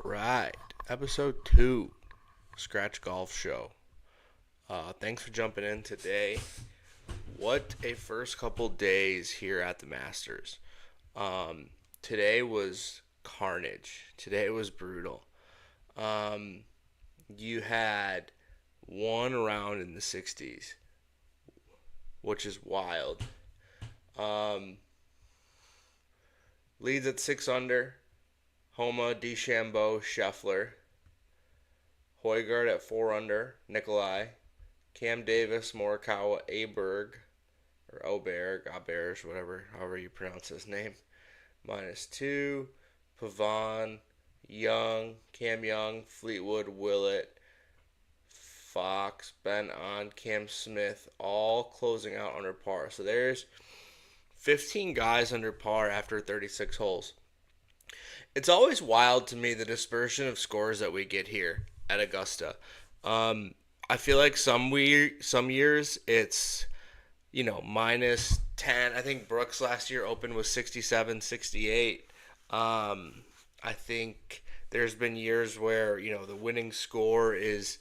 All right, episode 2, Scratch Golf Show. Thanks for jumping in today. What a first couple days here at the Masters. Um, Today was carnage. Today was brutal. Um, you had one round in the 60s, which is wild. Um, Leads at 6 under. Homa, DeChambeau, Scheffler. Højgaard at 4 under. Nikolai. Cam Davis, Morikawa, Aberg, or Aberge, whatever, however you pronounce his name. -2. Pavon, Young, Cam Young, Fleetwood, Willett, Fox, Ben On, Cam Smith, all closing out under par. So there's 15 guys under par after 36 holes. It's always wild to me the dispersion of scores that we get here at Augusta. Um, I feel like some years it's -10. I think Brooks last year opened with 67, 68. I think there's been years where the winning score is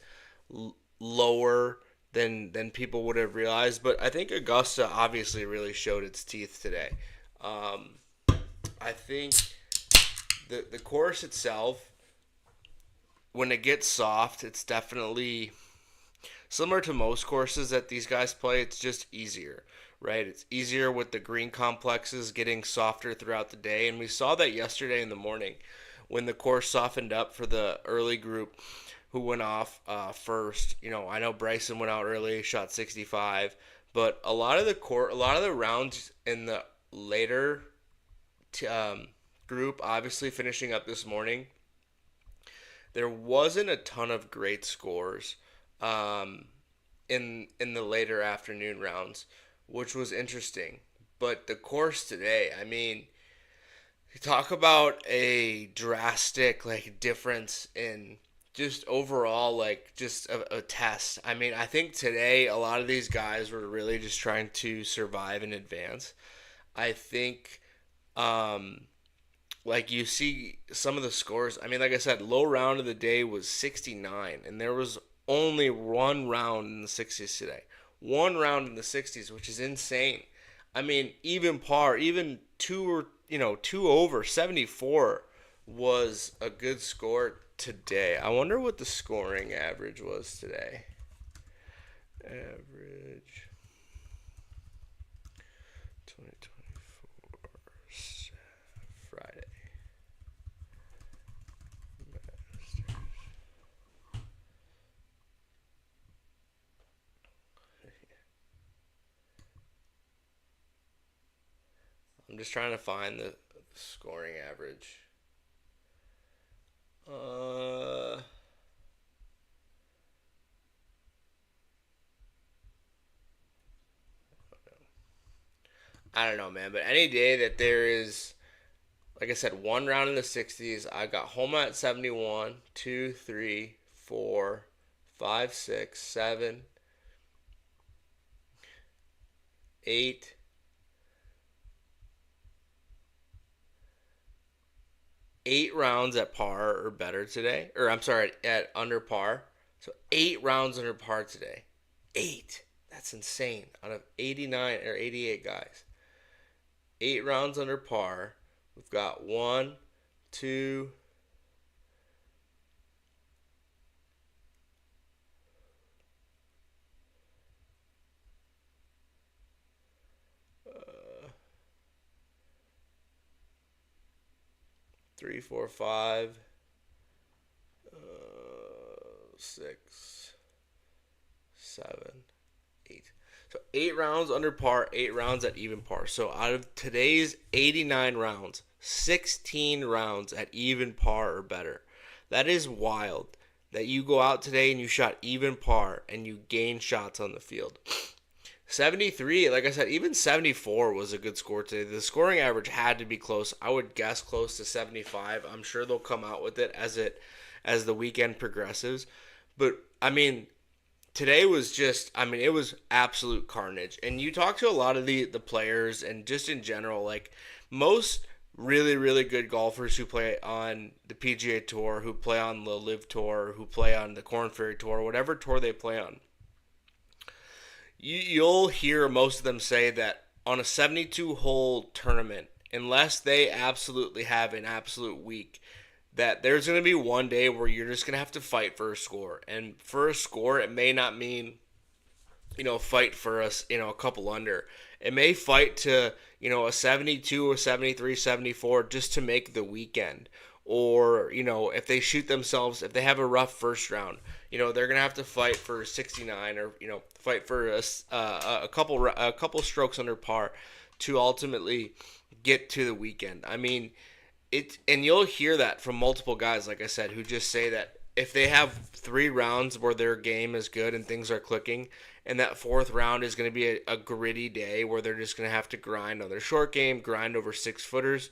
lower than people would have realized. But I think Augusta obviously really showed its teeth today. Um, I think the course itself, when it gets soft, it's definitely similar to most courses that these guys play. It's just easier, right? It's easier with the green complexes getting softer throughout the day. And we saw that yesterday in the morning when the course softened up for the early group who went off first. I know Bryson went out early, shot 65, but a lot of the rounds in the later group, obviously finishing up this morning, there wasn't a ton of great scores in the later afternoon rounds, which was interesting. But the course today, I mean, you talk about a drastic difference in just overall just a test. I mean, I think today a lot of these guys were really just trying to survive in advance. I think you see some of the scores. I mean, like I said, low round of the day was 69, and there was only one round in the 60s today. One round in the 60s, which is insane. I mean, even par, even two over 74 was a good score today. I wonder what the scoring average was today. Average 2024 Friday. I'm just trying to find the scoring average. Uh, I don't know, man. But any day that there is, like I said, one round in the 60s, I got Homa at 71, 2, 3, 4, 5, 6, 7, 8, 8 rounds at par or better today. Or I'm sorry, at under par. So 8 rounds under par today. 8. That's insane. Out of 89 or 88 guys. 8 rounds under par. We've got 1, 2, 3, 4, 5, 6, 7, 8. So 8 rounds under par, 8 rounds at even par. So out of today's 89 rounds, 16 rounds at even par or better. That is wild. That you go out today and you shot even par and you gain shots on the field. 73, like I said, even 74 was a good score today. The scoring average had to be close. I would guess close to 75. I'm sure they'll come out with it as the weekend progresses. But I mean, today was just, I mean, it was absolute carnage. And you talk to a lot of the players and just in general, most really, really good golfers who play on the PGA Tour, who play on the Live Tour, who play on the Korn Ferry Tour, whatever tour they play on. You'll hear most of them say that on a 72-hole tournament, unless they absolutely have an absolute week, that there's going to be one day where you're just going to have to fight for a score. And for a score, it may not mean, fight for us, a couple under. It may fight to, a 72 or 73, 74 just to make the weekend. Or, if they shoot themselves, if they have a rough first round, they're going to have to fight for 69 or, fight for a couple strokes under par to ultimately get to the weekend. I mean, and you'll hear that from multiple guys, like I said, who just say that if they have 3 rounds where their game is good and things are clicking, and that 4th round is going to be a gritty day where they're just going to have to grind on their short game, grind over 6-footers,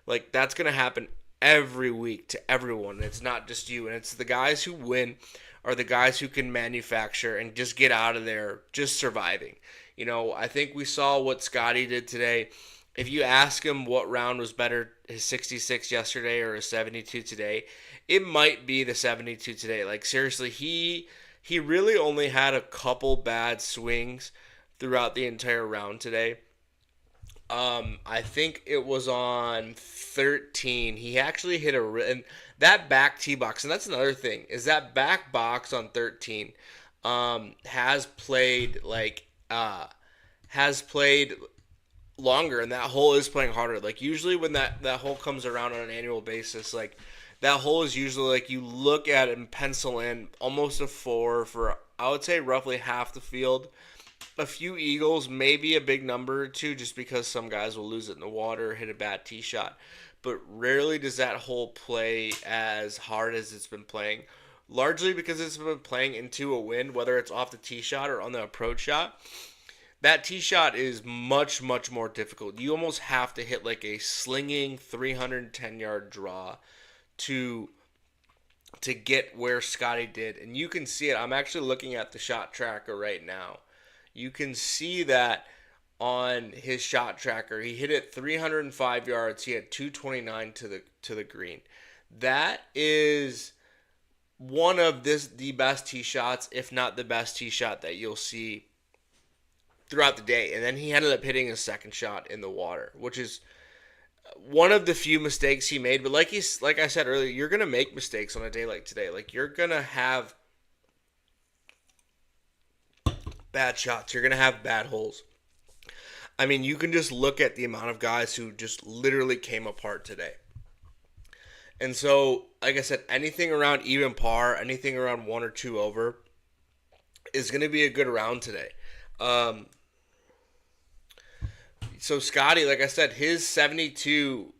like that's going to happen every week to everyone. It's not just you, and it's the guys who win are the guys who can manufacture and just get out of there just surviving. I think we saw what Scotty did today. If you ask him what round was better, his 66 yesterday or his 72 today, it might be the 72 today. Like, seriously, he really only had a couple bad swings throughout the entire round today. I think it was on 13. He actually hit and that back tee box, and that's another thing, is that back box on 13 has played longer, and that hole is playing harder. Like, usually when that hole comes around on an annual basis, like, that hole is usually, like, you look at it and pencil in almost a 4 for, I would say, roughly half the field. A few eagles, maybe a big number or two, just because some guys will lose it in the water or hit a bad tee shot. But rarely does that hole play as hard as it's been playing. Largely because it's been playing into a wind, whether it's off the tee shot or on the approach shot. That tee shot is much, much more difficult. You almost have to hit like a slinging 310-yard draw to get where Scotty did. And you can see it. I'm actually looking at the shot tracker right now. You can see that on his shot tracker. He hit it 305 yards. He had 229 to the green. That is one of the best tee shots, if not the best tee shot that you'll see throughout the day. And then he ended up hitting his second shot in the water, which is one of the few mistakes he made. But like I said earlier, you're going to make mistakes on a day like today. Like, you're going to have bad shots. You're going to have bad holes. I mean, you can just look at the amount of guys who just literally came apart today. And so, like I said, anything around even par, anything around 1 or 2 over is going to be a good round today. So Scotty, like I said, his 72,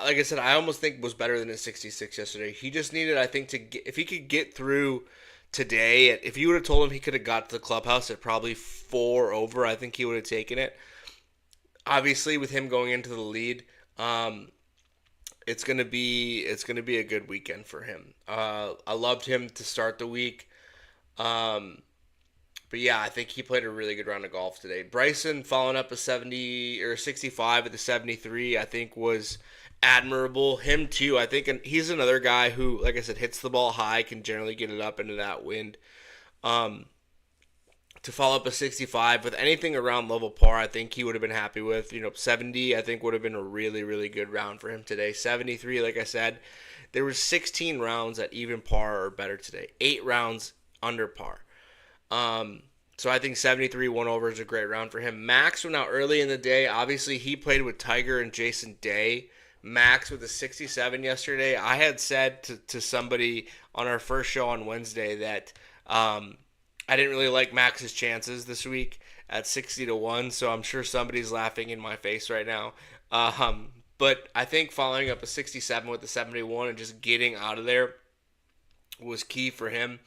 like I said, I almost think was better than his 66 yesterday. He just needed, I think, if he could get through today, if you would have told him he could have got to the clubhouse at probably 4 over, I think he would have taken it. Obviously, with him going into the lead, it's gonna be a good weekend for him. I loved him to start the week, but yeah, I think he played a really good round of golf today. Bryson following up a 70 or 65 at the 73, I think was admirable. Him too, I think, and he's another guy who, like I said, hits the ball high, can generally get it up into that wind. To follow up a 65 with anything around level par, I think he would have been happy with. 70, I think, would have been a really, really good round for him today. 73, like I said, there were 16 rounds at even par or better today. 8 rounds under par. So I think 73 1 over is a great round for him. Max went out early in the day. Obviously, he played with Tiger and Jason Day. Max with a 67 yesterday. I had said to somebody on our first show on Wednesday that I didn't really like Max's chances this week at 60-1, so I'm sure somebody's laughing in my face right now. But I think following up a 67 with the 71 and just getting out of there was key for him.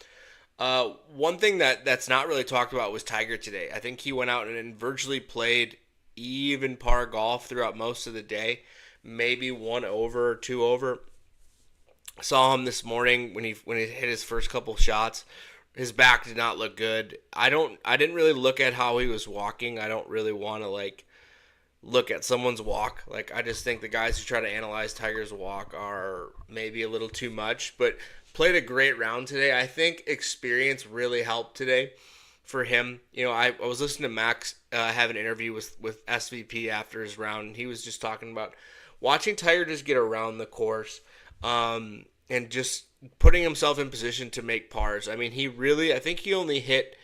One thing that's not really talked about was Tiger today. I think he went out and virtually played even par golf throughout most of the day. Maybe 1 over or 2 over. I saw him this morning when he hit his first couple shots. His back did not look good. I didn't really look at how he was walking. I don't really want to look at someone's walk. Like, I just think the guys who try to analyze Tiger's walk are maybe a little too much, but played a great round today. I think experience really helped today for him. You know, I was listening to Max have an interview with SVP after his round, and he was just talking about watching Tiger just get around the course, and just putting himself in position to make pars. I mean, I think he only hit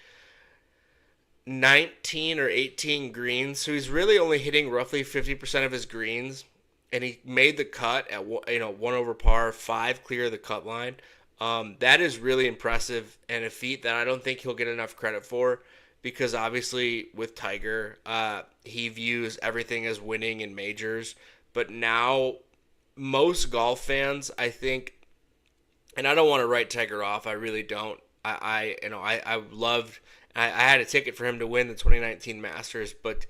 19 or 18 greens, so he's really only hitting roughly 50% of his greens, and he made the cut at 1 over par, 5 clear of the cut line. That is really impressive and a feat that I don't think he'll get enough credit for, because obviously with Tiger, he views everything as winning in majors, but now most golf fans, I think, and I don't want to write Tiger off, I really don't. I loved. I had a ticket for him to win the 2019 Masters, but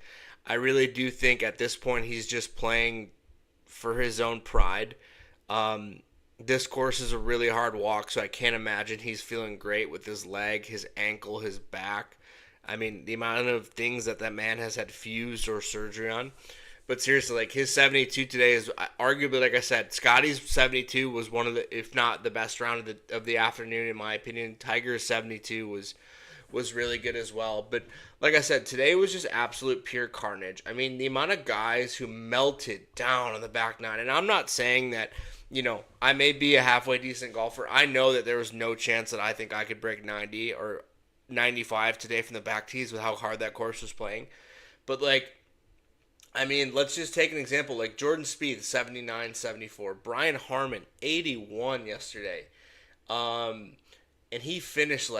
I really do think at this point he's just playing for his own pride. This course is a really hard walk, so I can't imagine he's feeling great with his leg, his ankle, his back. I mean, the amount of things that man has had fused or surgery on. But seriously, like, his 72 today is arguably, like I said, Scotty's 72 was one of the, if not the best round of the afternoon, in my opinion. Tiger's 72 was really good as well. But like I said, today was just absolute pure carnage. I mean, the amount of guys who melted down on the back nine, and I'm not saying that, I may be a halfway decent golfer. I know that there was no chance that I think I could break 90 or 95 today from the back tees with how hard that course was playing. But, like, I mean, let's just take an example. Like Jordan Spieth, 79, 74. Brian Harman, 81 yesterday. And he finished,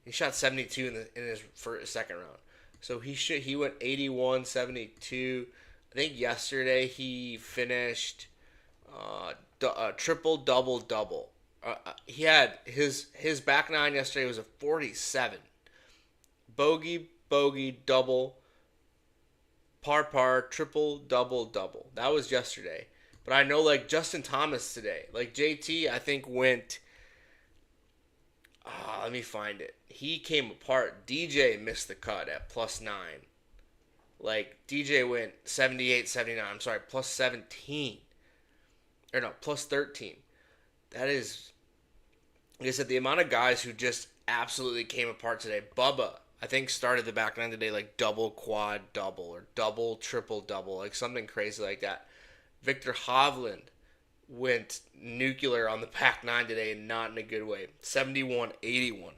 he shot 72 in his second round. So he went 81, 72. I think yesterday he finished triple, double, double. He had his back nine yesterday was a 47. Bogey, double, par, triple, double, double. That was yesterday. But I know, like, Justin Thomas today. Like, JT, I think, went... let me find it. He came apart. DJ missed the cut at +9. Like, DJ went 78, 79. I'm sorry, +17. Or no, +13. That is... Like I said, the amount of guys who just absolutely came apart today. Bubba, I think, started the back nine today like double, quad, double, or double, triple, double, like something crazy like that. Victor Hovland went nuclear on the back nine today, and not in a good way. 71, 81.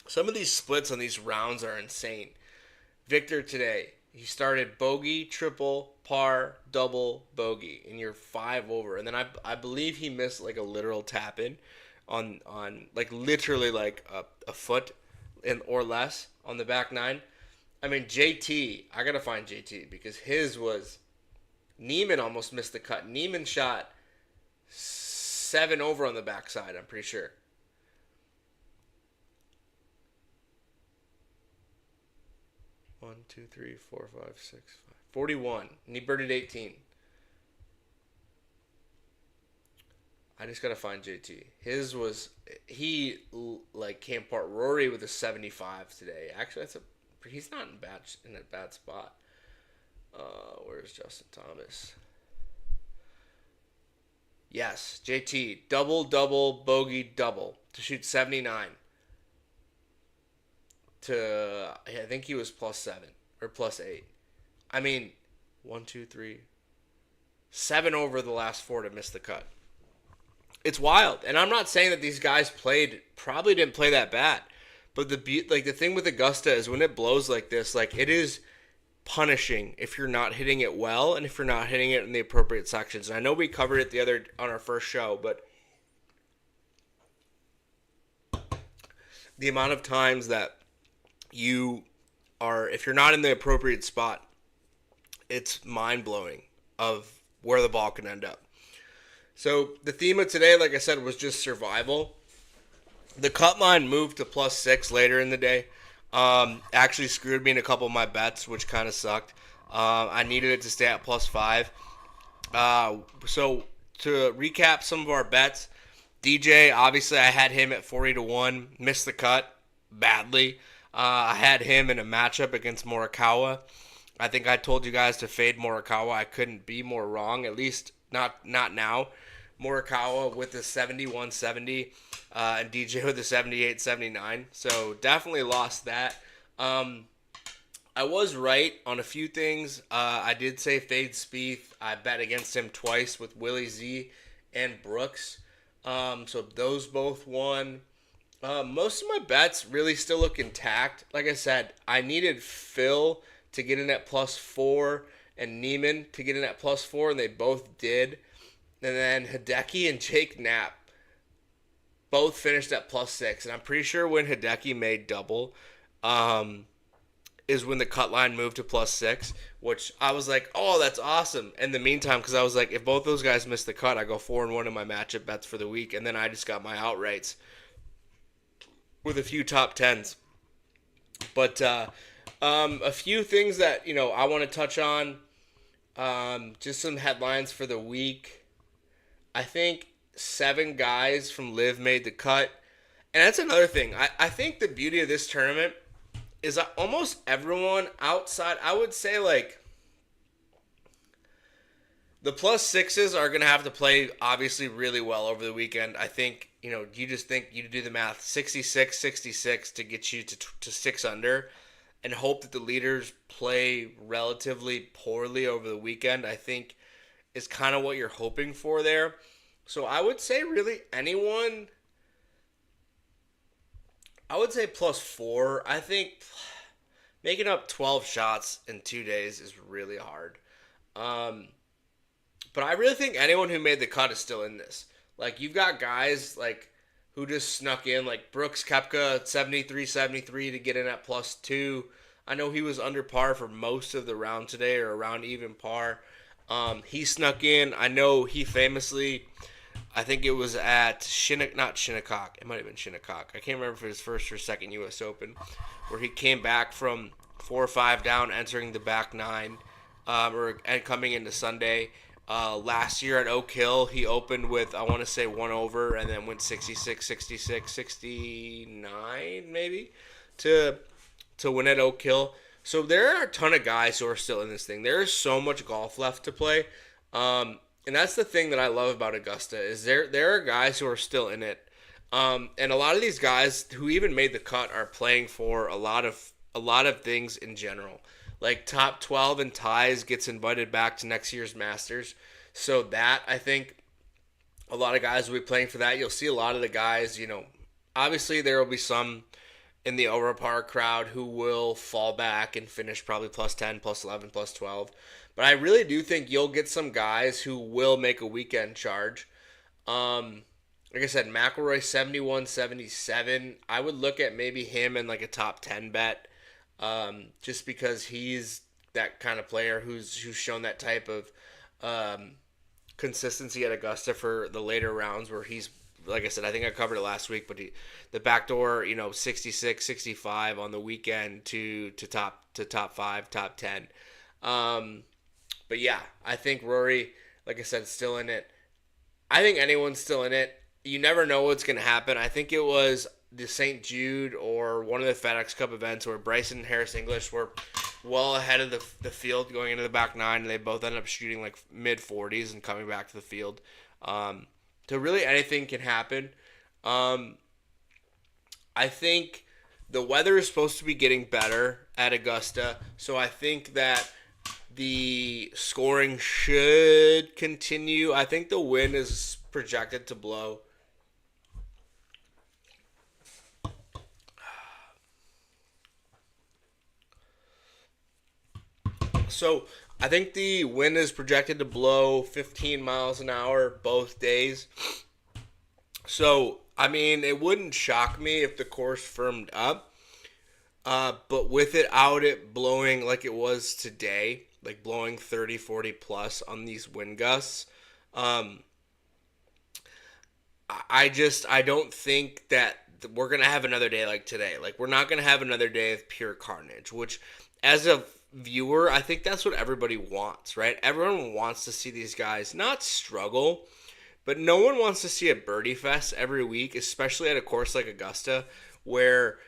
Some of these splits on these rounds are insane. Victor today, he started bogey, triple, par, double, bogey, and you're 5 over. And then I believe he missed like a literal tap in on like literally like a foot or less on the back nine. I mean, JT, I got to find JT because his was... Neiman almost missed the cut. Neiman shot 7 over on the backside, I'm pretty sure. One, two, three, four, 5, 6, 5. 41. And he birdied 18. I just got to find JT. His was... He, like, came apart. Rory with a 75 today. Actually, he's not in a bad spot. Where's Justin Thomas? Yes, JT. Double, double, bogey, double. To shoot 79. I think he was +7 or +8. I mean, 1, 2, 3. 7 over the last 4 to miss the cut. It's wild. And I'm not saying that these guys probably didn't play that bad. But the thing with Augusta is when it blows like this, like, it is punishing if you're not hitting it well and if you're not hitting it in the appropriate sections. And I know we covered it on our first show, but the amount of times that if you're not in the appropriate spot, it's mind-blowing of where the ball can end up. So the theme of today, like I said, was just survival. The cut line moved to +6 later in the day. Actually screwed me in a couple of my bets, which kind of sucked. I needed it to stay at +5. So to recap some of our bets, DJ, obviously I had him at 40-1, missed the cut badly. I had him in a matchup against Morikawa. I think I told you guys to fade Morikawa. I couldn't be more wrong, at least not now. Morikawa with the 7170 and DJ with the 7879. So definitely lost that. Um, I was right on a few things. I did say fade Spieth. I bet against him twice with Willie Z and Brooks. So those both won. Most of my bets really still look intact. Like I said, I needed Phil to get in at +4 and Neiman to get in at +4, and they both did. And then Hideki and Jake Knapp both finished at +6. And I'm pretty sure when Hideki made double, is when the cut line moved to +6, which I was like, oh, that's awesome. In the meantime, because I was like, if both those guys miss the cut, I go 4-1 in my matchup bets for the week, and then I just got my outrights with a few top tens. But a few things that I want to touch on. Just some headlines for the week. I think 7 guys from Live made the cut, and that's another thing. I think the beauty of this tournament is that almost everyone outside, I would say, like, the +6s are going to have to play, obviously, really well over the weekend. I think, you just think you do the math, 66, 66 to get you to 6 under, and hope that the leaders play relatively poorly over the weekend, I think is kind of what you're hoping for there. So I would say really anyone, I would say +4. I think making up 12 shots in 2 days is really hard. But I really think anyone who made the cut is still in this. Like, you've got guys like who just snuck in, like Brooks Koepka 73 to get in at +2. I know he was under par for most of the round today, or around even par. He snuck in. I know he famously, I think it was at Shinnecock. It might have been Shinnecock. I can't remember if it was first or second U.S. Open, where he came back from 4 or 5 down, entering the back 9, and coming into Sunday. Last year at Oak Hill, he opened with, I want to say, 1 over, and then went 66, 66, 69 maybe to win at Oak Hill. So there are a ton of guys who are still in this thing. There is so much golf left to play. And that's the thing that I love about Augusta, is there are guys who are still in it. And a lot of these guys who even made the cut are playing for a lot of things in general. Like top 12 and ties gets invited back to next year's Masters. So that, I think, a lot of guys will be playing for that. You'll see a lot of the guys, obviously there will be some in the over par crowd who will fall back and finish probably +10, +11, +12. But I really do think you'll get some guys who will make a weekend charge. Like I said, McIlroy 71, 77. I would look at maybe him in like a top 10 bet. Just because he's that kind of player who's shown that type of consistency at Augusta for the later rounds, where he's, like I said, I think I covered it last week, but the backdoor, 66, 65 on the weekend to top 5, top 10. But yeah, I think Rory, like I said, still in it. I think anyone's still in it. You never know what's going to happen. I think it was the St. Jude or one of the FedEx Cup events where Bryson and Harris English were well ahead of the field going into the back 9, and they both ended up shooting like mid-40s and coming back to the field. So really anything can happen. I think the weather is supposed to be getting better at Augusta, so I think that the scoring should continue. I think the wind is projected to blow. So I think the wind is projected to blow 15 miles an hour both days. So, I mean, it wouldn't shock me if the course firmed up. But with it blowing like it was today, like blowing 30, 40 plus on these wind gusts, I don't think that we're going to have another day like today. Like, we're not going to have another day of pure carnage, which, as a viewer, I think that's what everybody wants, right? Everyone wants to see these guys not struggle, but no one wants to see a birdie fest every week, especially at a course like Augusta, where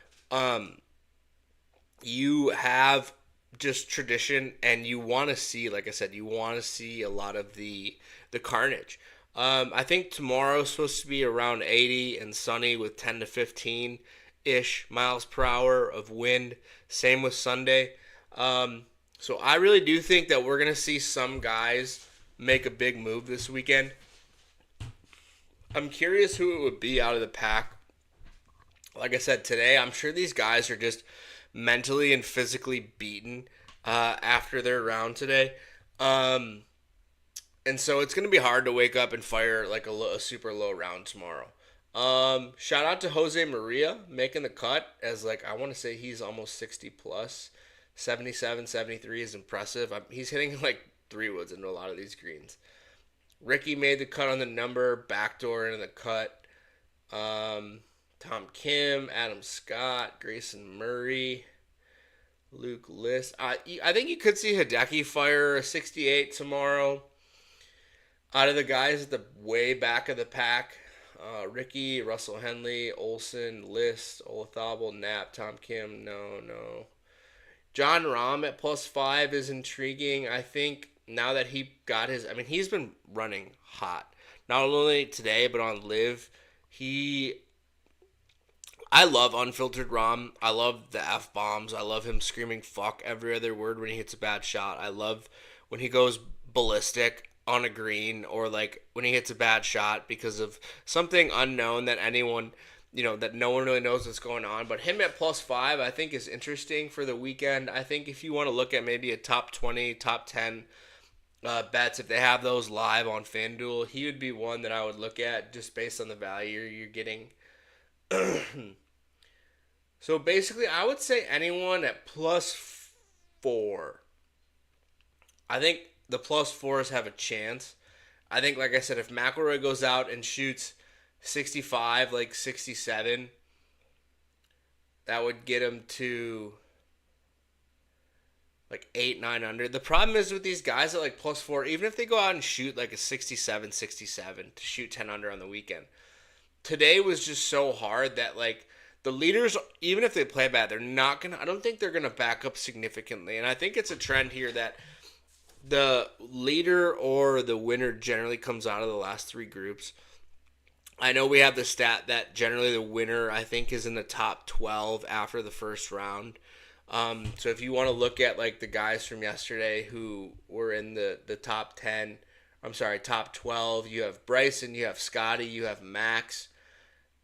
you have just tradition, and you want to see, like I said, you want to see a lot of the carnage. I think tomorrow's supposed to be around 80 and sunny with 10 to 15 ish miles per hour of wind. Same with Sunday. So I really do think that we're gonna see some guys make a big move this weekend. I'm curious who it would be out of the pack. Like I said today, I'm sure these guys are just mentally and physically beaten after their round today. Um, and so it's going to be hard to wake up and fire like a super low round tomorrow. Shout out to Jose Maria making the cut as like I want to say he's almost 60 plus. 77, 73 is impressive. He's hitting like three woods into a lot of these greens. Ricky made the cut on the number, backdoor into the cut. Tom Kim, Adam Scott, Grayson Murray, Luke List. I think you could see Hideki fire a 68 tomorrow. Out of the guys at the way back of the pack, Ricky, Russell Henley, Olson, List, Olazabal, Knapp, Tom Kim, no. John Rahm at +5 is intriguing. I think now that he got his, I mean, he's been running hot. Not only today, but on Live. I love unfiltered Rahm. I love the F bombs. I love him screaming fuck every other word when he hits a bad shot. I love when he goes ballistic on a green or like when he hits a bad shot because of something unknown that anyone, that no one really knows what's going on. But him at +5, I think is interesting for the weekend. I think if you want to look at maybe a top 20, top 10 bets, if they have those live on FanDuel, he would be one that I would look at just based on the value you're getting. So basically, I would say anyone at +4. I think the +4s have a chance. I think, like I said, if McIlroy goes out and shoots 65, like 67, that would get him to like 8, 9 under. The problem is with these guys at like +4, even if they go out and shoot like a 67, 67 to shoot 10 under on the weekend, today was just so hard that like the leaders, even if they play bad, I don't think they're gonna back up significantly. And I think it's a trend here that the leader or the winner generally comes out of the last three groups. I know we have the stat that generally the winner, I think, is in the top 12 after the first round. So if you want to look at like the guys from yesterday who were in the top 10, top 12, you have Bryson, you have Scotty, you have Max,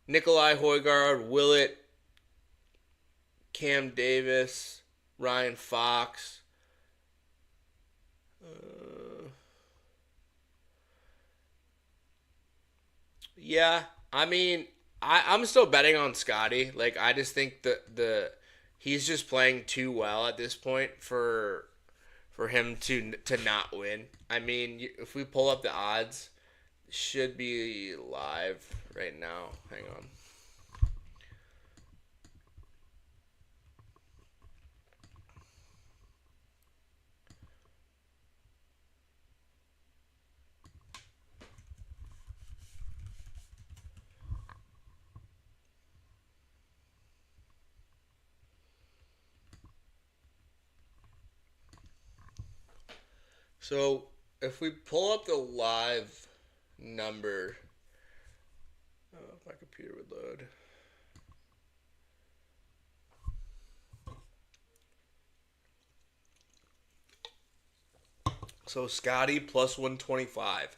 Nikolai Højgaard, Willett, Cam Davis, Ryan Fox. Yeah, I mean, I'm still betting on Scotty. Like, I just think he's just playing too well at this point for him to not win. I mean, if we pull up the odds, it should be live right now. Hang on. So if we pull up the live number, if my computer would load. So Scotty +125.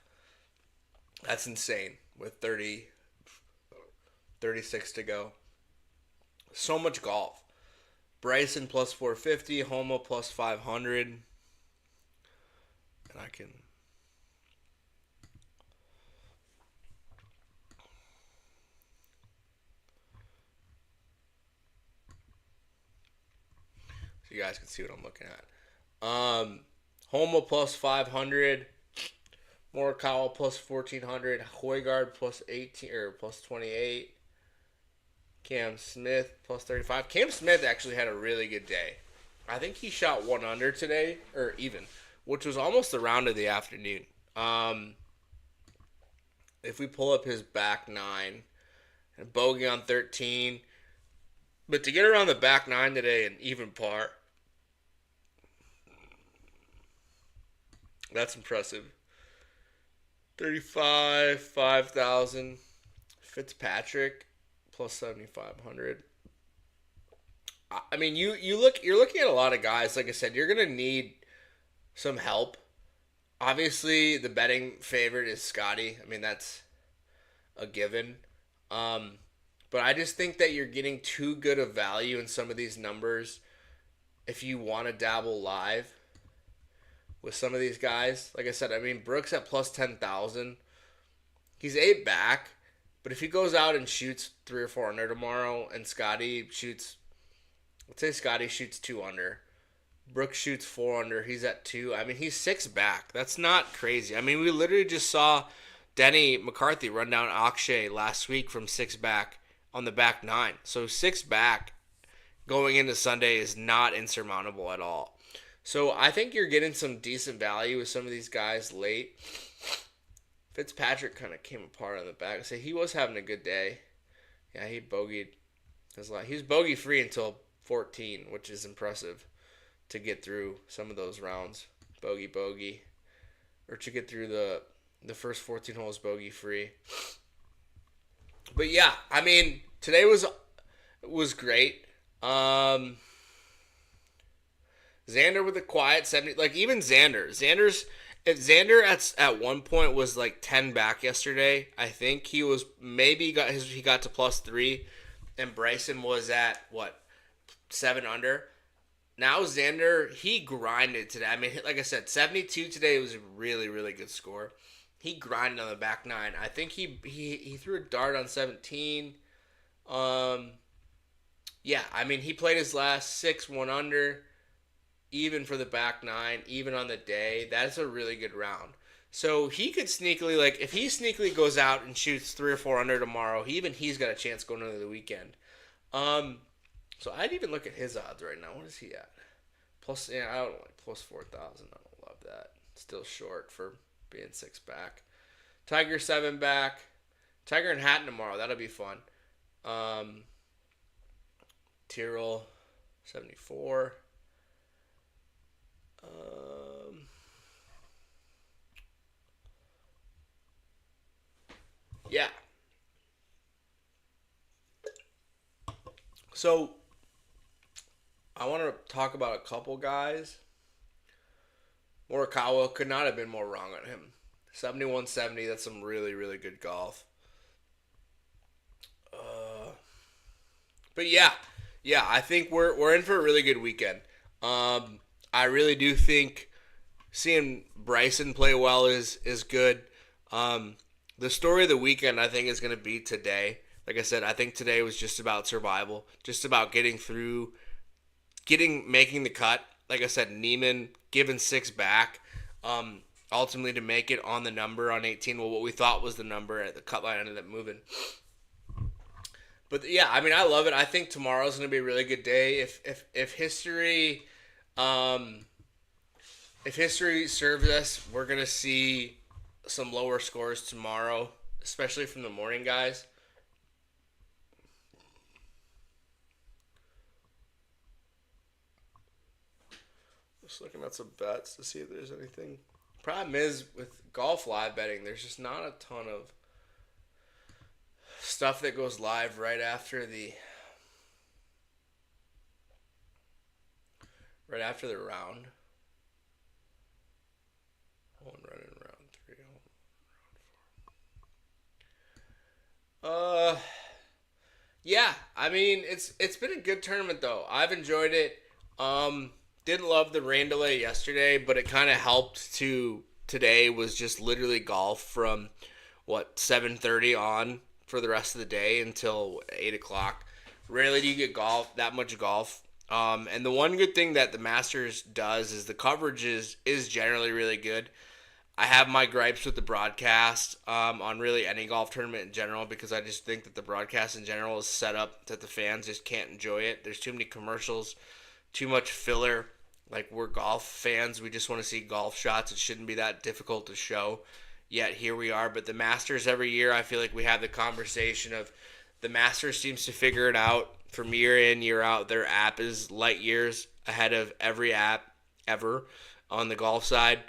That's insane with 36 to go. So much golf. Bryson +450, Homo +500. And I can. So you guys can see what I'm looking at. Homo +500. Morikawa +1400. Højgaard +18 or +28. Cam Smith +35. Cam Smith actually had a really good day. I think he shot 1 under today, or even, which was almost the round of the afternoon. If we pull up his back nine, and bogey on 13, but to get around the back nine today and even par, That's impressive. 35, 5,000. Fitzpatrick plus 7,500. I mean, you're looking at a lot of guys. Like I said, you're gonna need some help. Obviously, the betting favorite is Scotty. I mean, that's a given. Um, but I just think that you're getting too good of value in some of these numbers if you want to dabble live with some of these guys. Like I said, I mean, Brooks at plus 10,000. He's 8 back, but if he goes out and shoots 3 or 4 under tomorrow and Scotty shoots, let's say Scotty shoots 2 under, Brooks shoots 4 under, he's at 2. I mean, he's 6 back. That's not crazy. I mean, we literally just saw Denny McCarthy run down Akshay last week from 6 back on the back 9. So 6 back going into Sunday is not insurmountable at all. So I think you're getting some decent value with some of these guys late. Fitzpatrick kind of came apart on the back. So he was having a good day. Yeah, he bogeyed his life. He was bogey free until 14, which is impressive to get through some of those rounds. Bogey. Or to get through the first 14 holes bogey free. But yeah, I mean, today was great. Xander with a quiet 70, like even if Xander at one point was like 10 back yesterday, I think he was he got to plus 3, and Bryson was at what 7 under. Now Xander, he grinded today. I mean, like I said, 72 today was a really, really good score. He grinded on the back 9. I think he threw a dart on 17. Yeah, I mean, he played his last 6 1 under, even for the back 9, even on the day. That's a really good round. So he could sneakily, like, if he sneakily goes out and shoots 3 or 4 under tomorrow, he's got a chance going into the weekend. So I'd even look at his odds right now. What is he at? Plus, yeah, I don't like plus 4,000. I don't love that. Still short for being 6 back. Tiger 7 back. Tiger and Hatton tomorrow. That'll be fun. Tyrrell 74. Yeah. So I want to talk about a couple guys. Morikawa could not have been more wrong on him. 71-70, that's some really, really good golf. But yeah, I think we're in for a really good weekend. I really do think seeing Bryson play well is good. The story of the weekend, I think, is going to be today. Like I said, I think today was just about survival, just about getting through, making the cut. Like I said, Neiman giving 6 back, ultimately to make it on the number on 18. Well, what we thought was the number at the cut line ended up moving. But yeah, I mean, I love it. I think tomorrow's going to be a really good day. If history, if history serves us, we're going to see some lower scores tomorrow, especially from the morning guys. Just looking at some bets to see if there's anything. Problem is with golf live betting, there's just not a ton of stuff that goes live right after the round. One running round 3. Yeah, I mean it's been a good tournament though. I've enjoyed it. Didn't love the rain delay yesterday, but it kind of helped to today was just literally golf from 7:30 on for the rest of the day until 8 o'clock. Rarely do you get that much golf. And the one good thing that the Masters does is the coverage is generally really good. I have my gripes with the broadcast on really any golf tournament in general because I just think that the broadcast in general is set up that the fans just can't enjoy it. There's too many commercials, too much filler. Like, we're golf fans. We just want to see golf shots. It shouldn't be that difficult to show. Yet here we are. But the Masters every year, I feel like we have the conversation of the Masters seems to figure it out from year in, year out. Their app is light years ahead of every app ever on the golf side.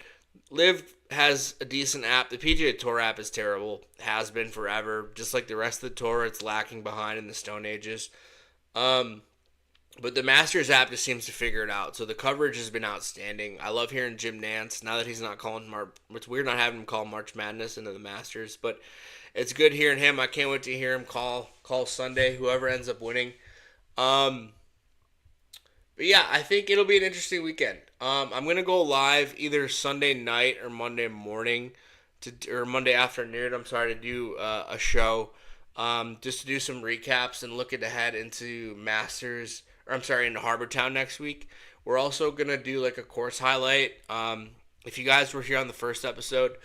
Live has a decent app. The PGA Tour app is terrible. Has been forever. Just like the rest of the tour, it's lacking behind in the Stone Ages. Um, but the Masters app just seems to figure it out. So the coverage has been outstanding. I love hearing Jim Nance. Now that he's not calling it's weird not having him call March Madness into the Masters, but it's good hearing him. I can't wait to hear him call Sunday. Whoever ends up winning. Um, but yeah, I think it'll be an interesting weekend. I'm gonna go live either Sunday night or Monday morning, or Monday afternoon. I'm sorry, to do a show, just to do some recaps and looking ahead into Masters, or I'm sorry, into Harbour Town next week. We're also gonna do like a course highlight. If you guys were here on the first episode,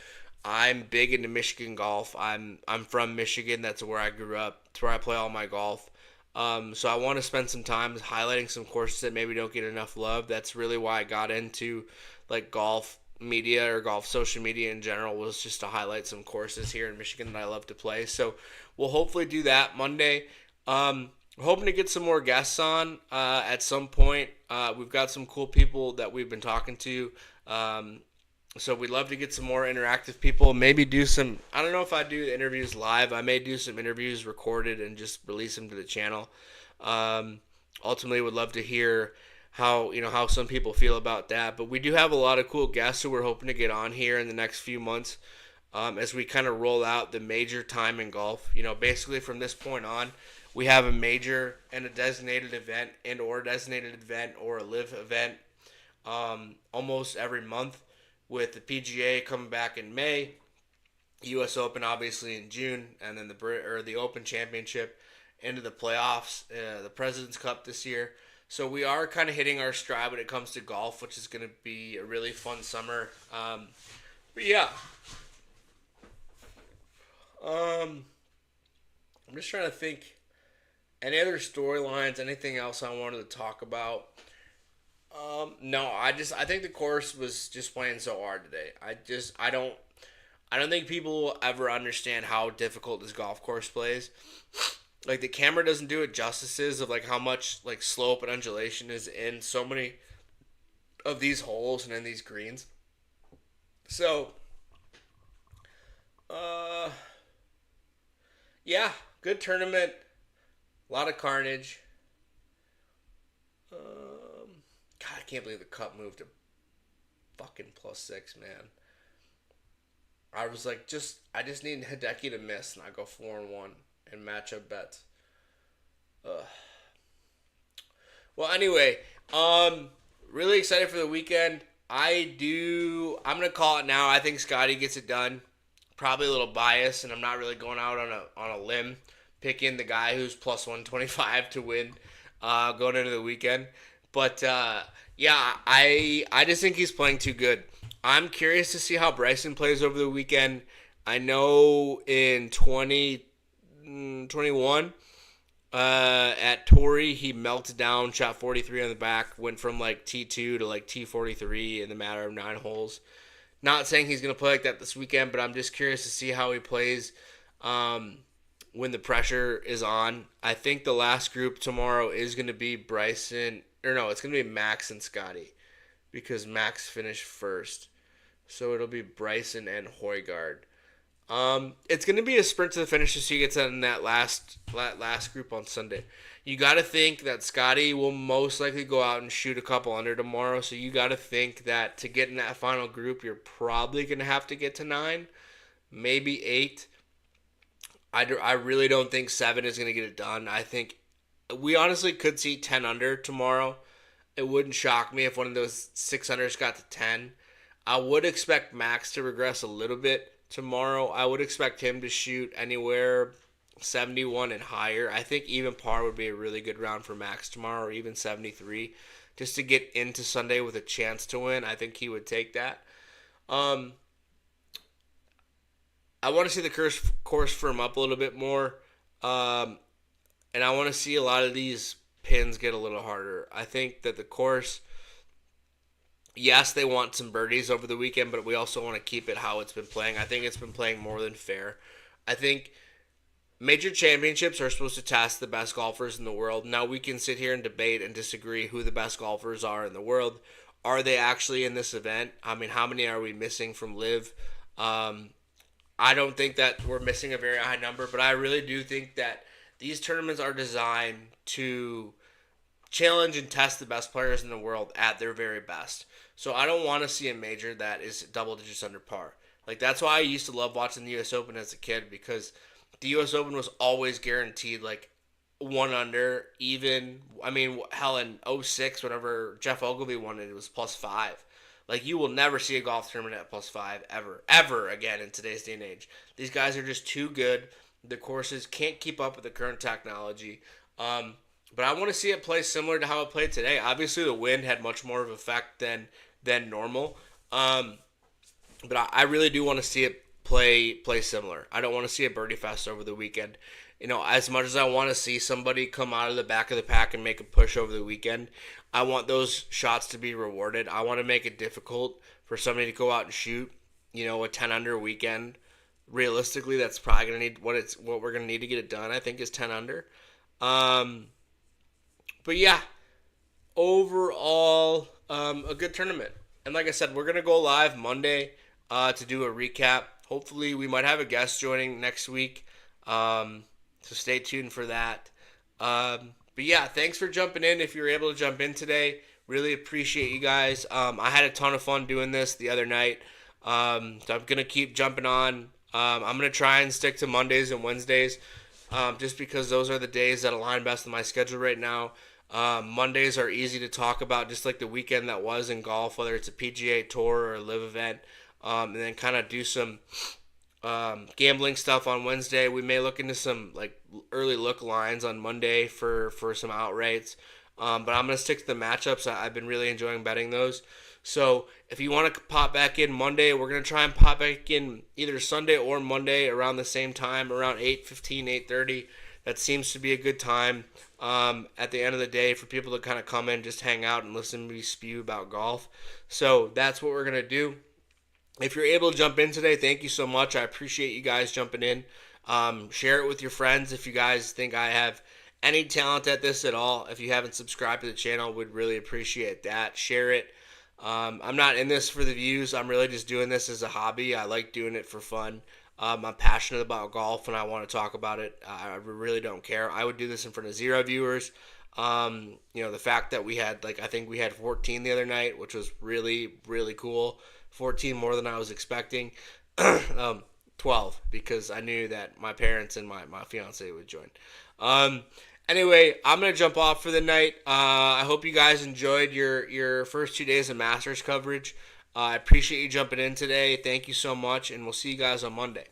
I'm big into Michigan golf. I'm from Michigan. That's where I grew up. It's where I play all my golf. So I want to spend some time highlighting some courses that maybe don't get enough love. That's really why I got into like golf media or golf social media in general, was just to highlight some courses here in Michigan that I love to play. So we'll hopefully do that Monday. We're hoping to get some more guests on at some point. We've got some cool people that we've been talking to. So we'd love to get some more interactive people. Maybe do some, I don't know if I do the interviews live. I may do some interviews recorded and just release them to the channel. Ultimately, would love to hear how some people feel about that. But we do have a lot of cool guests who we're hoping to get on here in the next few months, as we kind of roll out the major time in golf. Basically from this point on, we have a major and a designated event or a live event almost every month, with the PGA coming back in May, U.S. Open obviously in June, and then the Open Championship into the playoffs, the President's Cup this year. So we are kind of hitting our stride when it comes to golf, which is going to be a really fun summer. But yeah, I'm just trying to think any other storylines, anything else I wanted to talk about. No, I think the course was just playing so hard today. I don't think people will ever understand how difficult this golf course plays. Like, the camera doesn't do it justices of like how much like slope and undulation is in so many of these holes and in these greens. So, uh, yeah, good tournament, a lot of carnage. God, I can't believe the cup moved to fucking +6, man. I was like, I just need Hideki to miss, and I go 4-1 in matchup bets. Ugh. Well, anyway, really excited for the weekend. I'm gonna call it now. I think Scotty gets it done. Probably a little biased, and I'm not really going out on a limb, picking the guy who's +125 to win, going into the weekend. But yeah, I just think he's playing too good. I'm curious to see how Bryson plays over the weekend. I know in 2021 at Torrey, he melted down, shot 43 on the back, went from like T2 to like T43 in the matter of 9 holes. Not saying he's going to play like that this weekend, but I'm just curious to see how he plays when the pressure is on. I think the last group tomorrow is going to be Bryson, or no, it's going to be Max and Scotty, because Max finished first. So it'll be Bryson and Højgaard. It's going to be a sprint to the finish to see who gets in that last group on Sunday. You got to think that Scotty will most likely go out and shoot a couple under tomorrow. So you got to think that to get in that final group, you're probably going to have to get to 9, maybe 8. I really don't think 7 is going to get it done. I think we honestly could see 10 under tomorrow. It wouldn't shock me if one of those 600s got to 10. I would expect Max to regress a little bit tomorrow. I would expect him to shoot anywhere 71 and higher. I think even par would be a really good round for Max tomorrow, or even 73, just to get into Sunday with a chance to win. I think he would take that. I want to see the course firm up a little bit more, and I want to see a lot of these pins get a little harder. I think that the course, yes, they want some birdies over the weekend, but we also want to keep it how it's been playing. I think it's been playing more than fair. I think major championships are supposed to test the best golfers in the world. Now, we can sit here and debate and disagree who the best golfers are in the world. are they actually in this event? I mean, how many are we missing from Live? I don't think that we're missing a very high number, but I really do think that these tournaments are designed to challenge and test the best players in the world at their very best. So I don't want to see a major that is double digits under par. Like, that's why I used to love watching the U.S. Open as a kid, because the U.S. Open was always guaranteed like one under, even. I mean, hell, in '06, whenever Jeff Ogilvy won it, it was +5. Like, you will never see a golf tournament at +5 ever again in today's day and age. These guys are just too good. The courses can't keep up with the current technology. But I want to see it play similar to how it played today. Obviously, the wind had much more of an effect than normal. But I really do want to see it play similar. I don't want to see a birdie fest over the weekend. As much as I want to see somebody come out of the back of the pack and make a push over the weekend, I want those shots to be rewarded. I want to make it difficult for somebody to go out and shoot, a 10 under weekend. Realistically, that's probably gonna need what we're gonna need to get it done. I think is 10 under. But yeah, overall, a good tournament. And like I said, we're gonna go live Monday to do a recap. Hopefully, we might have a guest joining next week. So stay tuned for that. But yeah, thanks for jumping in. If you were able to jump in today, really appreciate you guys. I had a ton of fun doing this the other night. So I'm going to keep jumping on. I'm going to try and stick to Mondays and Wednesdays just because those are the days that align best with my schedule right now. Mondays are easy to talk about, just like the weekend that was in golf, whether it's a PGA Tour or a live event. And then kind of do some gambling stuff on Wednesday. We may look into some like early look lines on Monday for some outrights. But I'm going to stick to the matchups. I've been really enjoying betting those. So if you want to pop back in Monday, we're going to try and pop back in either Sunday or Monday around the same time, around 8:15, 8:30. That seems to be a good time at the end of the day for people to kind of come in, just hang out and listen to me spew about golf. So that's what we're going to do. If you're able to jump in today, thank you so much. I appreciate you guys jumping in. Share it with your friends if you guys think I have any talent at this at all. If you haven't subscribed to the channel, would really appreciate that. Share it. I'm not in this for the views. I'm really just doing this as a hobby. I like doing it for fun. I'm passionate about golf and I want to talk about it. I really don't care. I would do this in front of 0 viewers. The fact that we had, I think we had 14 the other night, which was really, really cool. 14 more than I was expecting. 12 because I knew that my parents and my fiance would join. Anyway, I'm going to jump off for the night. I hope you guys enjoyed your first 2 days of Masters coverage. I appreciate you jumping in today. Thank you so much, and we'll see you guys on Monday.